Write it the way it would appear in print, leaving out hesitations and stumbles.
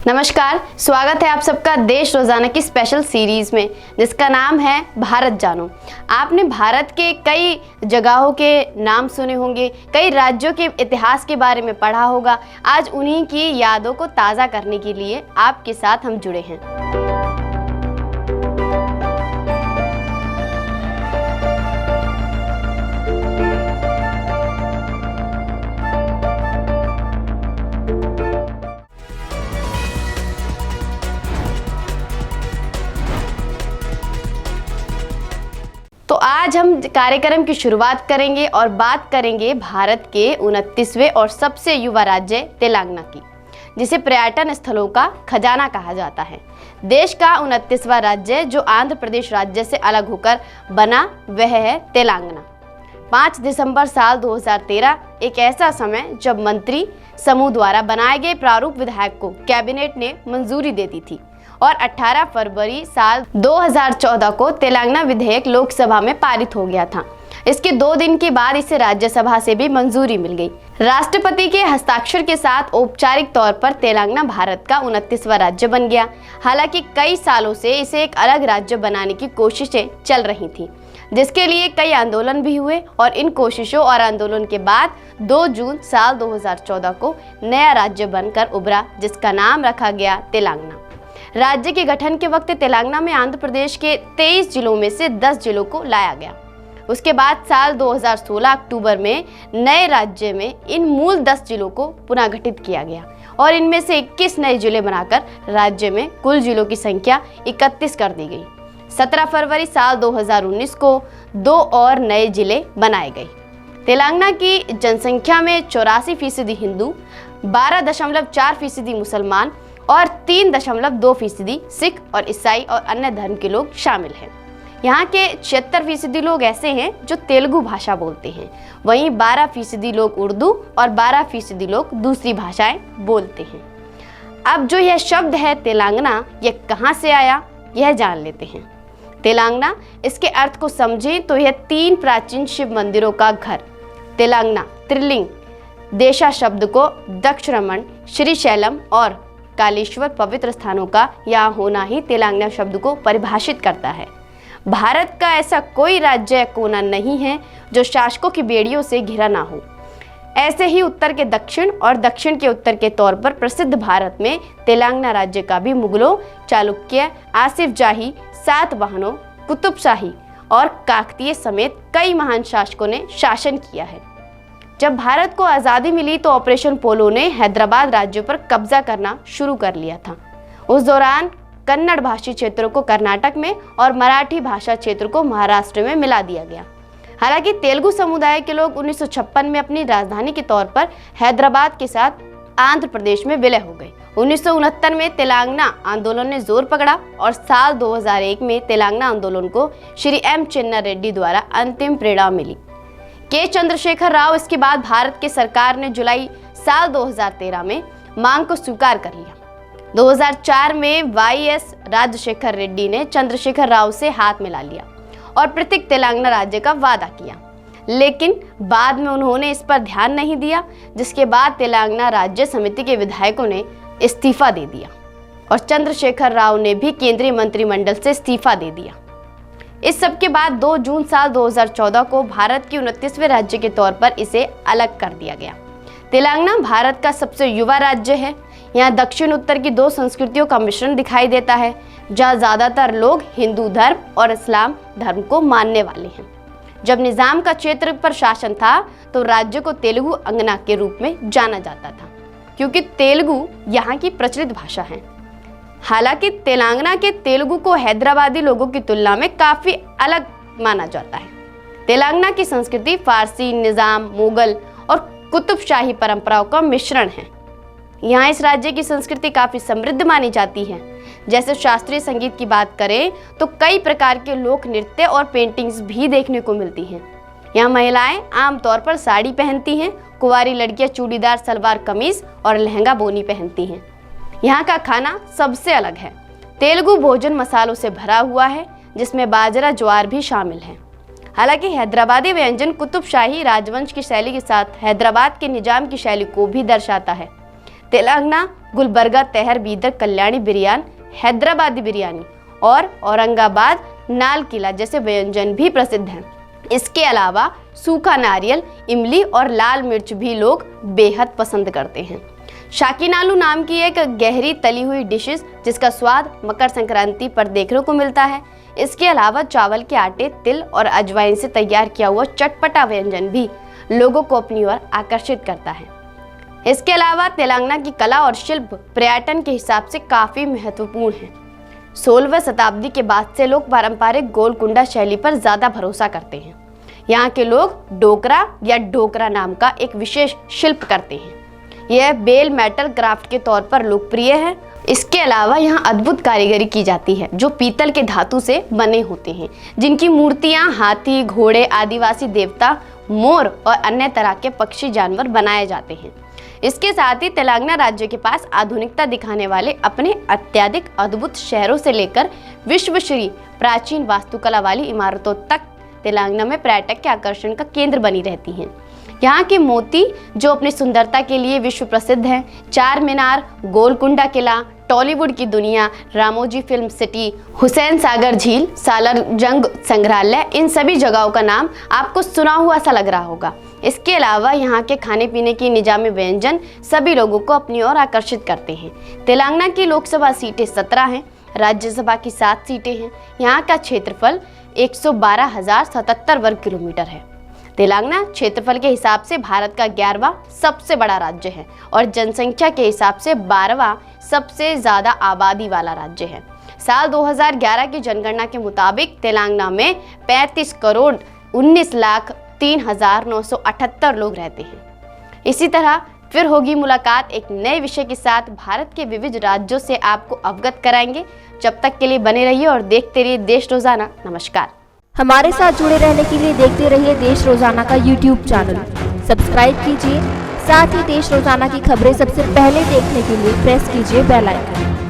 नमस्कार, स्वागत है आप सबका देश रोजाना की स्पेशल सीरीज में जिसका नाम है भारत जानो। आपने भारत के कई जगहों के नाम सुने होंगे, कई राज्यों के इतिहास के बारे में पढ़ा होगा। आज उन्हीं की यादों को ताज़ा करने के लिए आपके साथ हम जुड़े हैं। तो आज हम कार्यक्रम की शुरुआत करेंगे और बात करेंगे भारत के 29वें और सबसे युवा राज्य तेलंगाना की, जिसे पर्यटन स्थलों का खजाना कहा जाता है। देश का 29वां राज्य जो आंध्र प्रदेश राज्य से अलग होकर बना वह है तेलंगाना। 5 दिसंबर साल 2013 एक ऐसा समय जब मंत्री समूह द्वारा बनाए गए प्रारूप विधेयक को कैबिनेट ने मंजूरी दे दी थी और 18 फरवरी साल 2014 को तेलंगाना विधेयक लोकसभा में पारित हो गया था। इसके 2 दिन के बाद इसे राज्यसभा से भी मंजूरी मिल गई। राष्ट्रपति के हस्ताक्षर के साथ औपचारिक तौर पर तेलंगाना भारत का 29वां राज्य बन गया। हालांकि कई सालों से इसे एक अलग राज्य बनाने की कोशिशें चल रही थी, जिसके लिए कई आंदोलन भी हुए और इन कोशिशों और आंदोलन के बाद 2 जून साल 2014 को नया राज्य बनकर उभरा, जिसका नाम रखा गया तेलंगाना। राज्य के गठन के वक्त तेलंगाना में आंध्र प्रदेश के 23 जिलों में से 10 जिलों को लाया गया। उसके बाद साल 2016 अक्टूबर में नए राज्य में इन मूल 10 जिलों को पुनः गठित किया गया और इनमें से 21 नए जिले बनाकर राज्य में कुल जिलों की संख्या 31 कर दी गई। 17 फरवरी साल 2019 को 2 और नए जिले बनाए गए। तेलंगाना की जनसंख्या में 84% हिंदू, 12.4% मुसलमान और 3.2% सिख और ईसाई और अन्य धर्म के लोग शामिल हैं। यहाँ के 76% लोग ऐसे हैं जो तेलुगु भाषा बोलते हैं, वहीं 12% लोग उर्दू और 12% लोग दूसरी भाषाएं बोलते हैं। अब जो यह शब्द है तेलंगाना, यह कहाँ से आया यह जान लेते हैं। तेलंगाना, इसके अर्थ को समझें तो यह 3 प्राचीन शिव मंदिरों का घर। तेलंगाना त्रिलिंग देशा शब्द को दक्षरमण, श्रीशैलम और कालेश्वर पवित्र स्थानों का यहाँ होना ही तेलंगाना शब्द को परिभाषित करता है। भारत का ऐसा कोई राज्य या कोना नहीं है जो शासकों की बेड़ियों से घिरा ना हो। ऐसे ही उत्तर के दक्षिण और दक्षिण के उत्तर के तौर पर प्रसिद्ध भारत में तेलंगाना राज्य का भी मुगलों, चालुक्य, आसिफ जाही, सातवाहनों, कुतुबशाही और काकतीय समेत कई महान शासकों ने शासन किया है। जब भारत को आज़ादी मिली तो ऑपरेशन पोलो ने हैदराबाद राज्य पर कब्जा करना शुरू कर लिया था। उस दौरान कन्नड़ भाषी क्षेत्रों को कर्नाटक में और मराठी भाषा क्षेत्र को महाराष्ट्र में मिला दिया गया। हालांकि तेलुगु समुदाय के लोग 1956 में अपनी राजधानी के तौर पर हैदराबाद के साथ आंध्र प्रदेश में विलय हो गए। 1969 में तेलंगाना आंदोलन ने जोर पकड़ा और साल 2001 में तेलंगाना आंदोलन को श्री एम चिन्ना रेड्डी द्वारा अंतिम प्रेरणा मिली। के चंद्रशेखर राव इसके बाद भारत की सरकार ने जुलाई साल 2013 में मांग को स्वीकार कर लिया। 2004 में वाईएस राजशेखर रेड्डी ने चंद्रशेखर राव से हाथ मिला लिया और पृथक तेलंगाना राज्य का वादा किया, लेकिन बाद में उन्होंने इस पर ध्यान नहीं दिया, जिसके बाद तेलंगाना राज्य समिति के विधायकों ने इस्तीफा दे दिया और चंद्रशेखर राव ने भी केंद्रीय मंत्रिमंडल से इस्तीफा दे दिया। इस सब के बाद 2 जून साल 2014 को भारत के 29वें राज्य के तौर पर इसे अलग कर दिया गया। तेलंगाना भारत का सबसे युवा राज्य है। यहाँ दक्षिण उत्तर की 2 संस्कृतियों का मिश्रण दिखाई देता है, जहाँ ज़्यादातर लोग हिंदू धर्म और इस्लाम धर्म को मानने वाले हैं। जब निज़ाम का क्षेत्र पर शासन था तो राज्य को तेलुगु अंगना के रूप में जाना जाता था, क्योंकि तेलुगु यहाँ की प्रचलित भाषा है। हालांकि तेलंगाना के तेलुगु को हैदराबादी लोगों की तुलना में काफ़ी अलग माना जाता है। तेलंगाना की संस्कृति फारसी, निज़ाम, मुगल और कुतुबशाही परंपराओं का मिश्रण है। यहाँ इस राज्य की संस्कृति काफ़ी समृद्ध मानी जाती है। जैसे शास्त्रीय संगीत की बात करें तो कई प्रकार के लोक नृत्य और पेंटिंग्स भी देखने को मिलती हैं। यहाँ महिलाएं आमतौर पर साड़ी पहनती हैं, कुंवारी लड़कियां चूड़ीदार सलवार कमीज और लहंगा बोनी पहनती हैं। यहाँ का खाना सबसे अलग है। तेलुगु भोजन मसालों से भरा हुआ है, जिसमें बाजरा, ज्वार भी शामिल है। हालांकि हैदराबादी व्यंजन कुतुबशाही राजवंश की शैली के साथ हैदराबाद के निजाम की शैली को भी दर्शाता है। तेलंगाना गुलबर्गा तहर बीदर कल्याणी बिरयानी, हैदराबादी बिरयानी और औरंगाबाद नाल किला जैसे व्यंजन भी प्रसिद्ध हैं। इसके अलावा सूखा नारियल, इमली और लाल मिर्च भी लोग बेहद पसंद करते हैं। शाकीनालू नाम की एक गहरी तली हुई डिशेस जिसका स्वाद मकर संक्रांति पर देखने को मिलता है। इसके अलावा चावल के आटे, तिल और अजवाइन से तैयार किया हुआ चटपटा व्यंजन भी लोगों को अपनी ओर आकर्षित करता है। इसके अलावा तेलंगाना की कला और शिल्प पर्यटन के हिसाब से काफ़ी महत्वपूर्ण है। 16वीं शताब्दी के बाद से लोग पारंपरिक गोलकुंडा शैली पर ज़्यादा भरोसा करते हैं। यहाँ के लोग डोकरा या ढोकरा नाम का एक विशेष शिल्प करते हैं। यह बेल मेटल क्राफ्ट के तौर पर लोकप्रिय है। इसके अलावा यहाँ अद्भुत कारीगरी की जाती है जो पीतल के धातु से बने होते हैं, जिनकी मूर्तियाँ हाथी, घोड़े, आदिवासी देवता, मोर और अन्य तरह के पक्षी जानवर बनाए जाते हैं। इसके साथ ही तेलंगाना राज्य के पास आधुनिकता दिखाने वाले अपने अत्यधिक अद्भुत शहरों से लेकर विश्वश्री प्राचीन वास्तुकला वाली इमारतों तक तेलंगाना में पर्यटक के आकर्षण का केंद्र बनी रहती हैं। यहाँ के मोती जो अपनी सुंदरता के लिए विश्व प्रसिद्ध हैं, चार मीनार, गोलकुंडा किला, टॉलीवुड की दुनिया, रामोजी फिल्म सिटी, हुसैन सागर झील, सालार जंग संग्रहालय, इन सभी जगहों का नाम आपको सुना हुआ सा लग रहा होगा। इसके अलावा यहाँ के खाने पीने की निजामी व्यंजन सभी लोगों को अपनी ओर आकर्षित करते हैं। तेलंगाना की लोकसभा सीटें 17 हैं, राज्यसभा की 7 सीटें हैं। यहाँ का क्षेत्रफल 112,077 वर्ग किलोमीटर है। तेलंगाना क्षेत्रफल के हिसाब से भारत का 11वां सबसे बड़ा राज्य है और जनसंख्या के हिसाब से 12वां सबसे ज़्यादा आबादी वाला राज्य है। साल 2011 की जनगणना के मुताबिक तेलंगाना में 35,19,03,978 लोग रहते हैं। इसी तरह फिर होगी मुलाकात एक नए विषय के साथ। भारत के विविध राज्यों से आपको अवगत कराएंगे। जब तक के लिए बने रहिए और देखते रहिए देश रोजाना। नमस्कार। हमारे साथ जुड़े रहने के लिए देखते रहिए देश रोजाना का YouTube चैनल सब्सक्राइब कीजिए। साथ ही देश रोजाना की खबरें सबसे पहले देखने के लिए प्रेस कीजिए बेल आइकन।